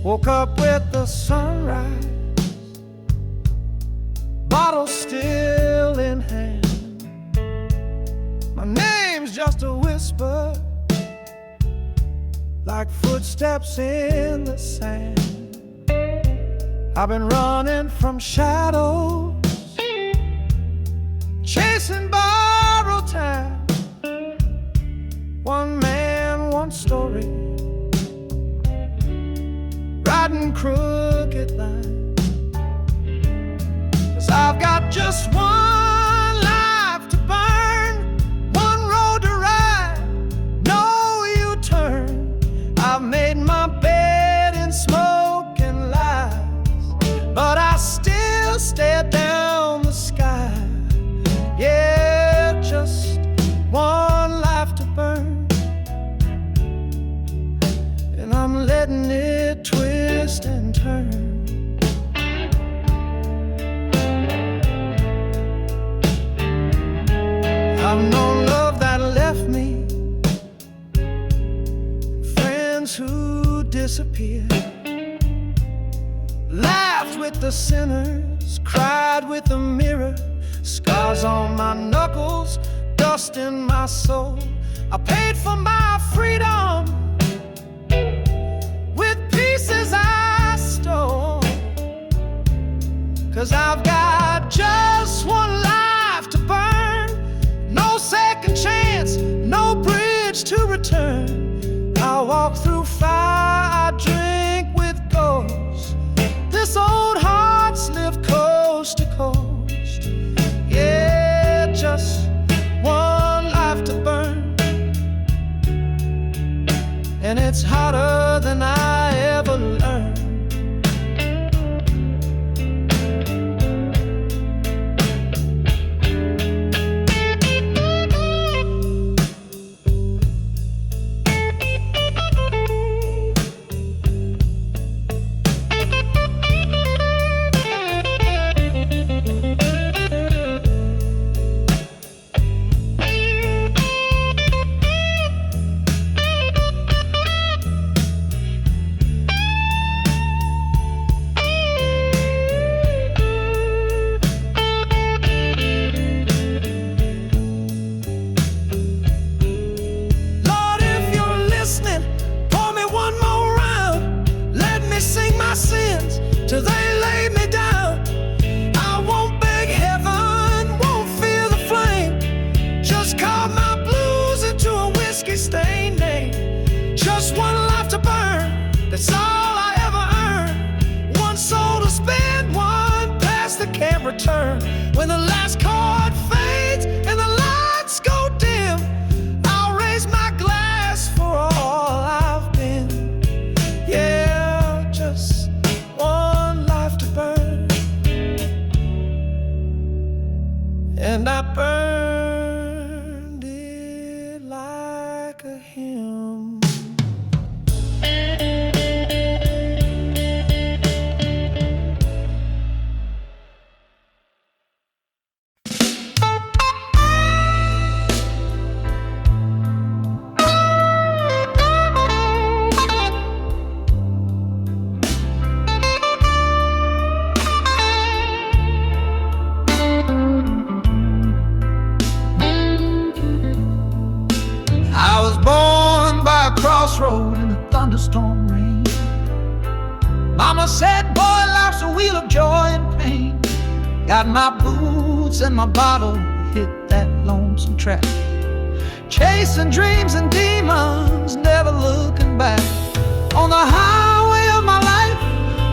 Woke up with the sunrise, bottle still in hand. My name's just a whisper, like footsteps in the sand. I've been running from shadows, chasing borrowed time. One man, one story, riding crooked lines. 'Cause I've got just one life to burn, one road to ride, no U-turn. I've made my bed in smoke and lies, but I still stare down the sky. Yeah, just one life to burn, and I'm letting it twist and turn. I've known love that left me, friends who disappeared, laughed with the sinners, cried with the mirror, scars on my knuckles, dust in my soul. I paid for my freedom with pieces I stole. 'Cause I've got just one life to burn, no second chance, no bridge to return. I walk through fire, I drink with ghosts. This old heart's lived coast to coast. Yeah, just one life to burn, and it's hotter than I ever learned. Till they lay me down, I won't beg heaven, won't fear the flame. Just carve my blues into a whiskey-stained name. Just one life to burn, that's all I ever earned. One soul to spend, one past that can't return. When the last chord fades and the lights go dim, I'll raise my glass for all I've been. Yeah, just one life to burn, and I burned it like a hymn. Crossroad in a thunderstorm rain. Mama said, boy, life's a wheel of joy and pain. Got my boots and my bottle, hit that lonesome track, chasing dreams and demons, never looking back. On the highway of my life,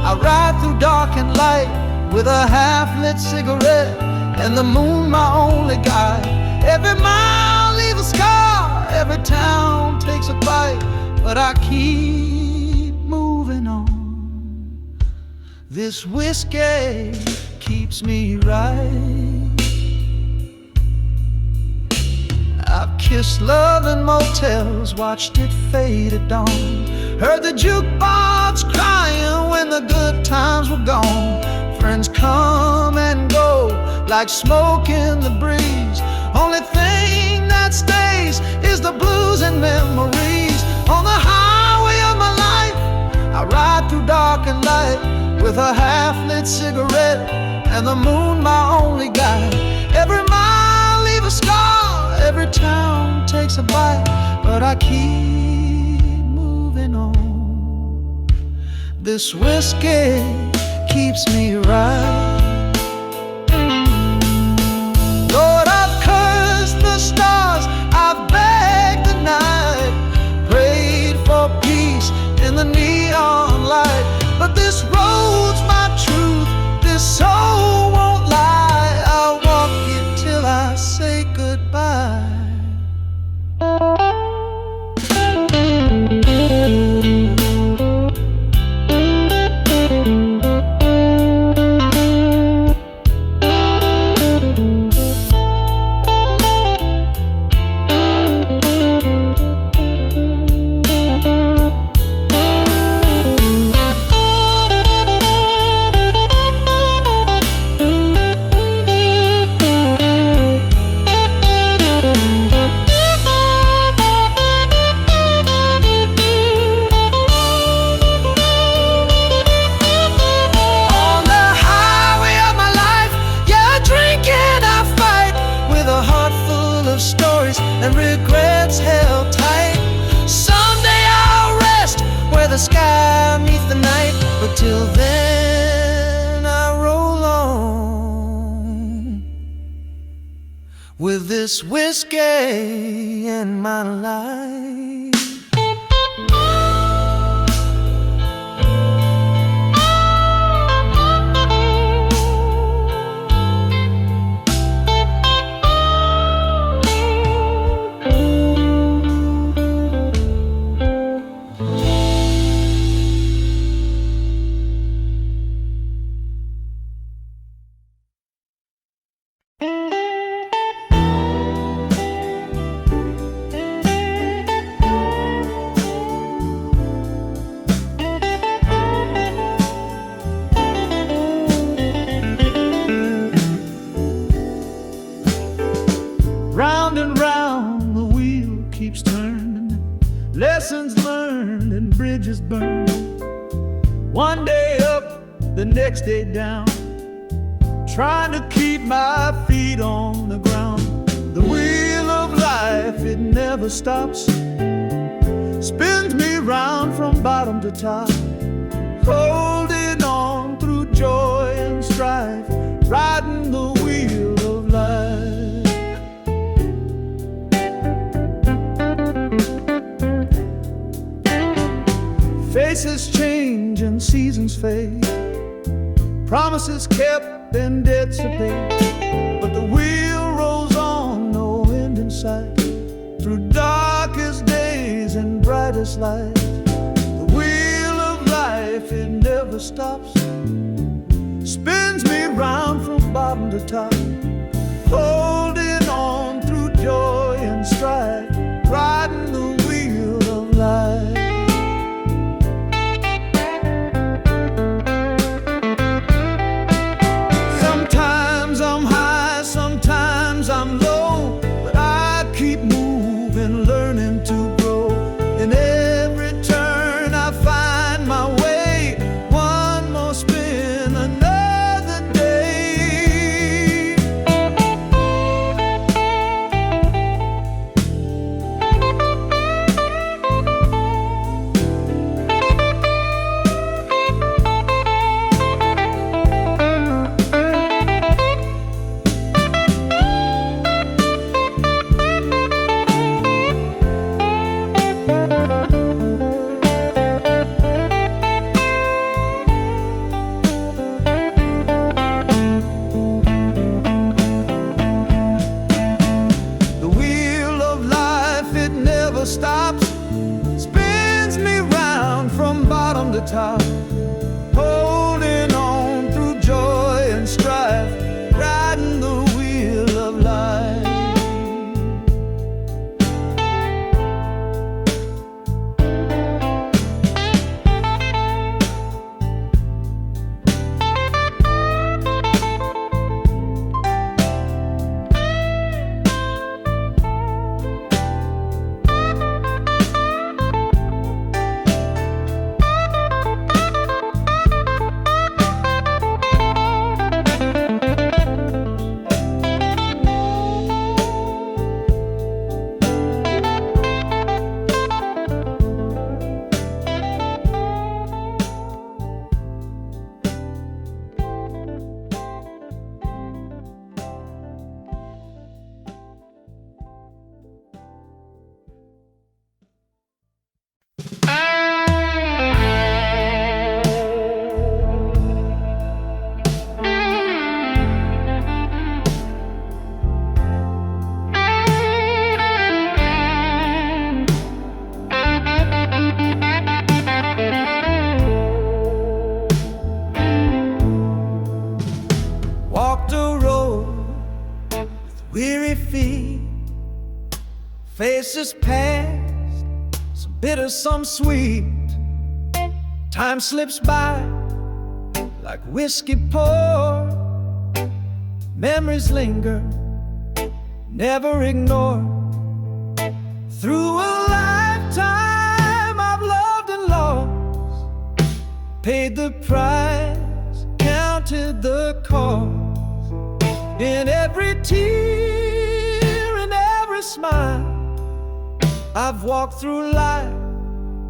I ride through dark and light, with a half-lit cigarette and the moon my only guide. Every mile leaves a scar, every town takes a bite, but I keep moving on. This whiskey keeps me right. I've kissed love in motels, watched it fade at dawn, heard the jukebox crying when the good times were gone. Friends come and go like smoke in the breeze. Only thing that stays is the blues and memories. On the highway of my life, I ride through dark with a half-lit cigarette and the moon my only guide. Every mile leave a scar, every town takes a bite, but I keep moving on. This whiskey keeps me right. Lord, I've cursed the stars, I've begged the night, prayed for peace in the neon light, but this road's my truth, this soul won't lie. I'll walk it till I say goodbye. And regrets held tight. Someday I'll rest where the sky meets the night, but till then I roll on with this whiskey in my life. Round and round the wheel keeps turning, lessons learned and bridges burned. One day up, the next day down, trying to keep my feet on the ground. The wheel of life, it never stops, spins me round from bottom to top, holding on through joy and strife, riding the wheel of life. Faces change and seasons fade, promises kept and debts to pay, but the wheel rolls on, no end in sight, through darkest days and brightest lights. The wheel of life, it never stops, spins me round from bottom to top, holding on through joy and strife, riding the wheel of life. I'm low, but I keep moving, learning to grow. In every turn I find my way, one more spin, another day. Stops, spins me round from bottom to top, holding on through joy and strife, riding the wheel of life. is past, some bitter, some sweet. Time slips by like whiskey poured. Memories linger, never ignored. Through a lifetime I've loved and lost, paid the price, counted the cost. In every tear, in every smile, I've walked through life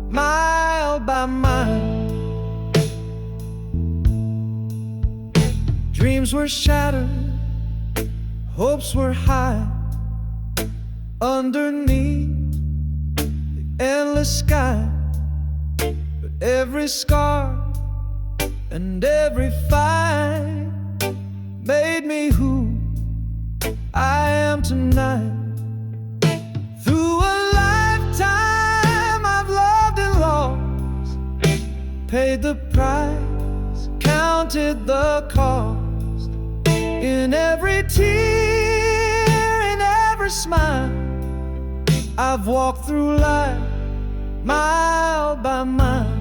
mile by mile. Dreams were shattered, hopes were high. Underneath the endless sky, but every scar and every fight made me who I am tonight. Through a lifetime I've loved and lost, paid the price, counted the cost. In every tear, in every smile, I've walked through life mile by mile.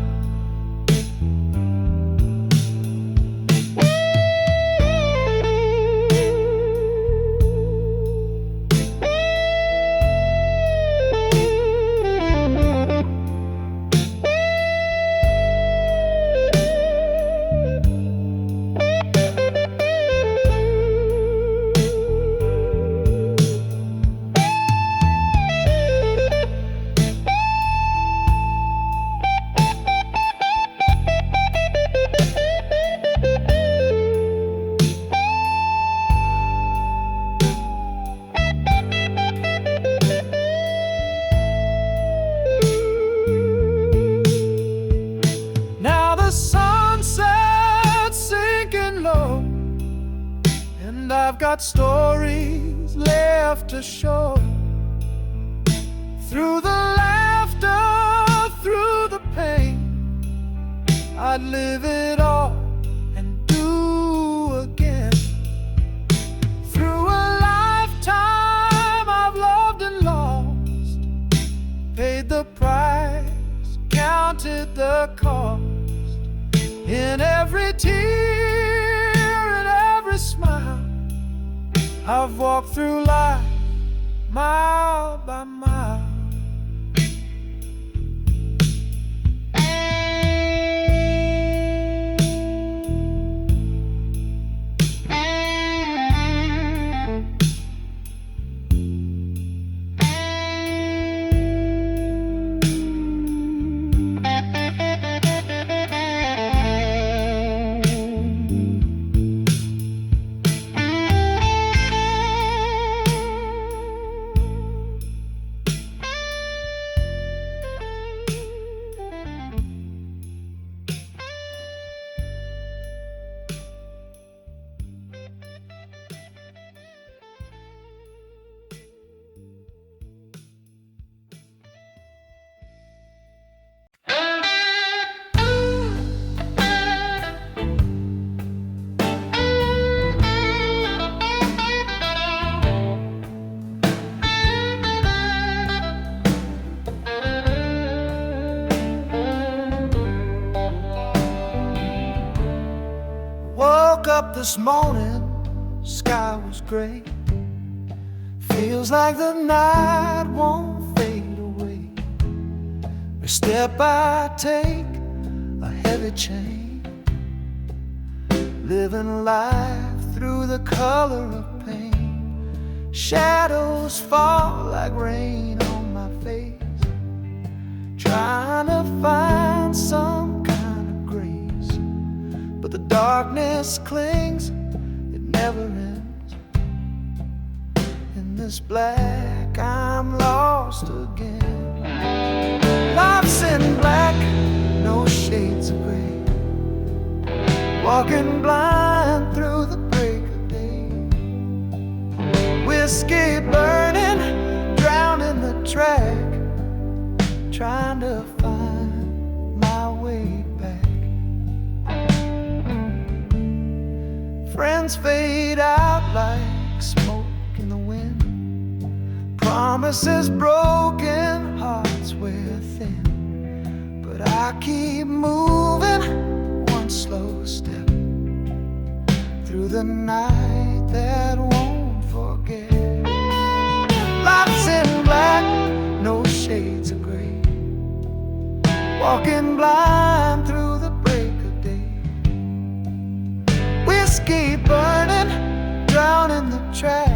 I've got stories left to show. Through the laughter, through the pain, I'd live it all and do again. Through a lifetime I've loved and lost, paid the price, counted the cost. In every tear, in every smile, I've walked through life mile by mile. Woke up this morning, sky was gray. Feels like the night won't fade away. Every step I take, a heavy chain. Living life through the color of pain. Shadows fall like rain on my face. Trying to find some kind of grace, but the darkness clings, it never ends. In this black, I'm lost again. Life's in black, no shades of gray. Walking blind through the break of day. Whiskey burning, drowning the track. Trying to find my way back. Friends fade out like smoke in the wind. Promises broken, hearts wear thin, but I keep moving, one slow step through the night that won't forget. Lights in black, no shades of gray, walking blind through the break of day. Whiskey burning, drowning the track,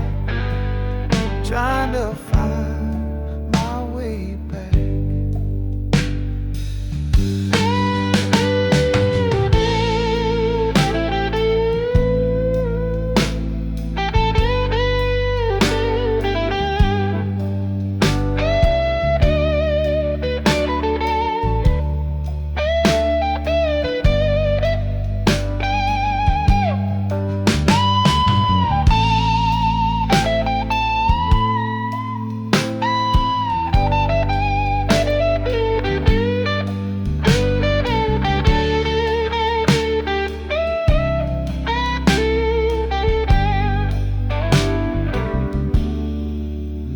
trying to find my way back.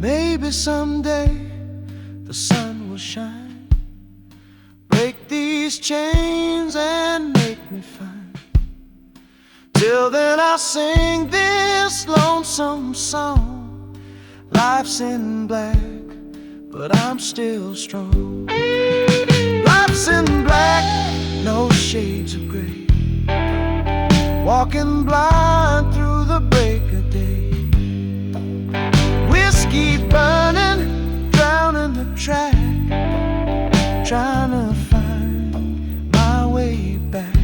Maybe someday the sun will shine, break these chains and make me fine. Till then I'll sing this lonesome song. Life's in black, but I'm still strong. Life's in black, no shades of gray, walking blind through the break of day. Whiskey burning, drowning the track, trying to find my way back.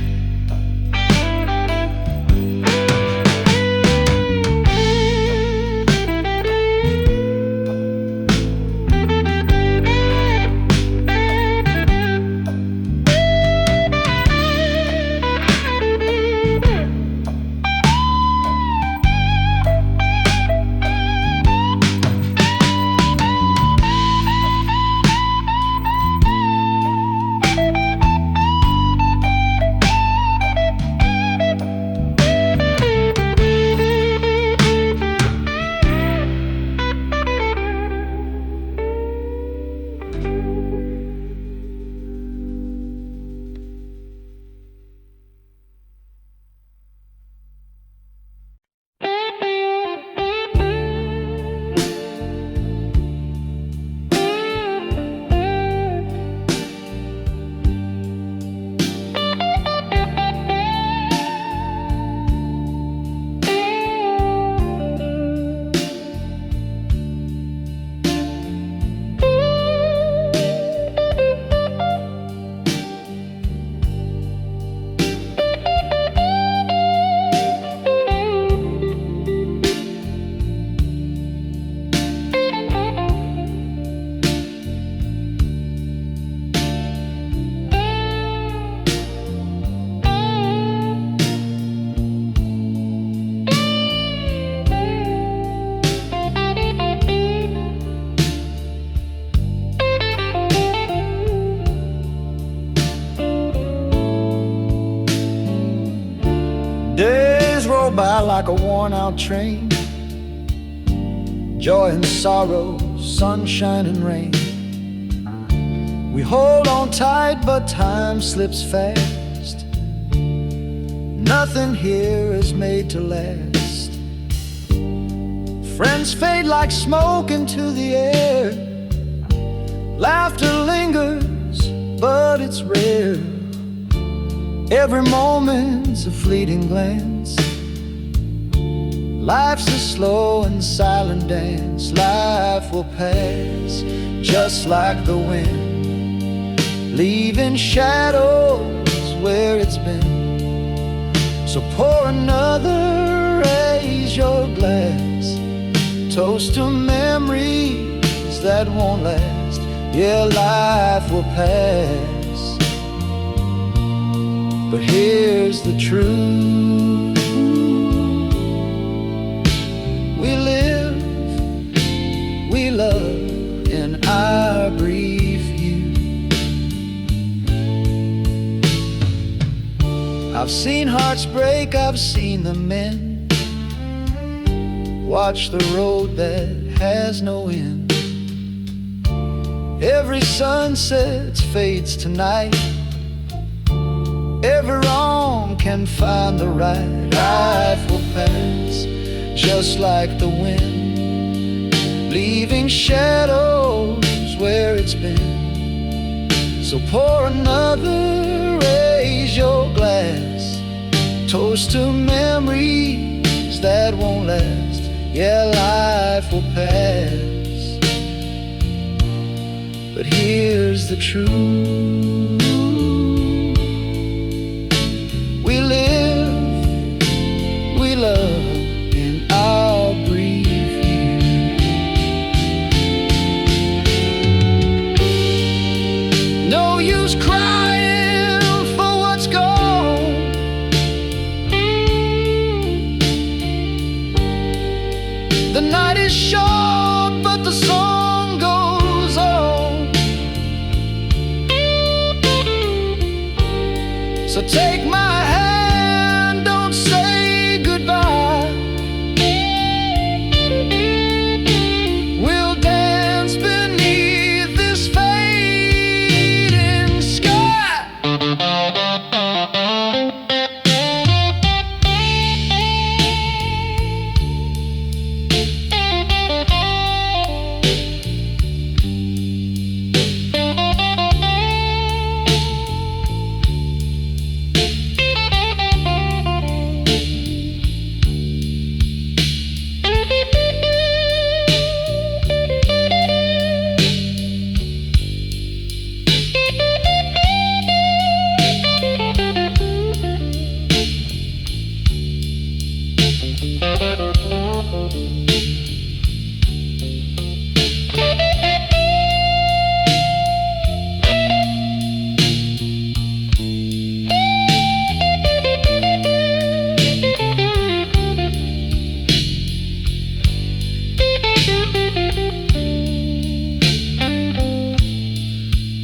Days roll by like a worn-out train, joy and sorrow, sunshine and rain. We hold on tight, but time slips fast. Nothing here is made to last. Friends fade like smoke into the air. Laughter lingers, but it's rare. Every moment's a fleeting glance. Life's a slow and silent dance. Life will pass just like the wind, leaving shadows where it's been. So pour another, raise your glass, toast to memories that won't last. Yeah, life will pass, but here's the truth. We live, we love in our brief youth. I've seen hearts break, I've seen them mend. Watch the road that has no end. Every sunset fades tonight. Every wrong can find the right. Life will pass just like the wind, leaving shadows where it's been. So pour another, raise your glass, toast to memories that won't last. Yeah, life will pass, but here's the truth. We live, we love, and I'll breathe here. No use crying for what's gone. The night is short, but the song goes on. So take my hand, don't say goodbye. We'll dance beneath this fading sky.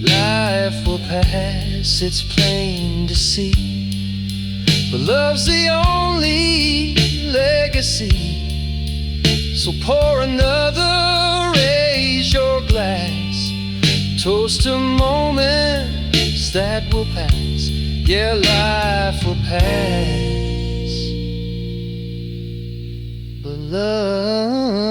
Life will pass, it's plain to see, but love's the only legacy. So pour another, raise your glass, toast to moments that will pass. Yeah, life will pass, but love